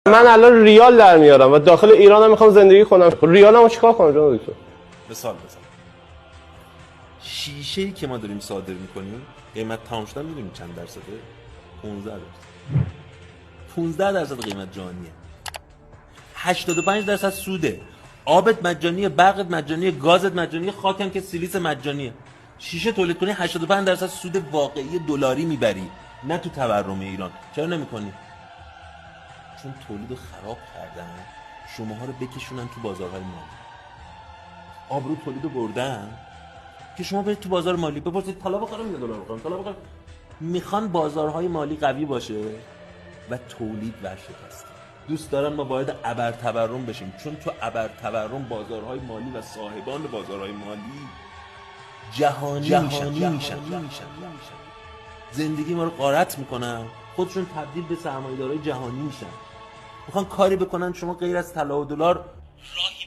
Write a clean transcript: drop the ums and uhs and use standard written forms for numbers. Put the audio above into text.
من الان ریال در میارم و داخل ایران هم میخوام زندگی کنم. ریالمو چیکار کنم جان دکتر؟ مثال بزن. شیشه‌ای که ما داریم صادر میکنیم قیمت تمام شدن میدونیم چند درصده؟ 15%. 15% قیمت جهانیه. 85% سوده. آبت مجانیه، برقت مجانیه، گازت مجانیه، خاکم که سیلیس مجانیه. شیشه تولید کنی 85% سود واقعی دلاری میبری، نه تو تورم ایران. چرا نمیکنی؟ چون تولید رو خراب کردن، شماها رو بکشونن تو بازارهای مالی. آبرو تولید رو بردن که شما برید تو بازار مالی بپرسید طلا بخرم یا دلار بخرم. طلا بخرم. میخوان بازارهای مالی قوی باشه و تولید ورشکسته. دوست دارن ما باید ابر تورم بشیم، چون تو ابر تورم بازارهای مالی و صاحبان بازارهای مالی جهانی میشن. زندگی ما رو غارت میکنن، خودشون تبدیل به سرمایه‌دارای جهانی میشن. میخوان کاری بکنن شما غیر از طلا و دلار راهی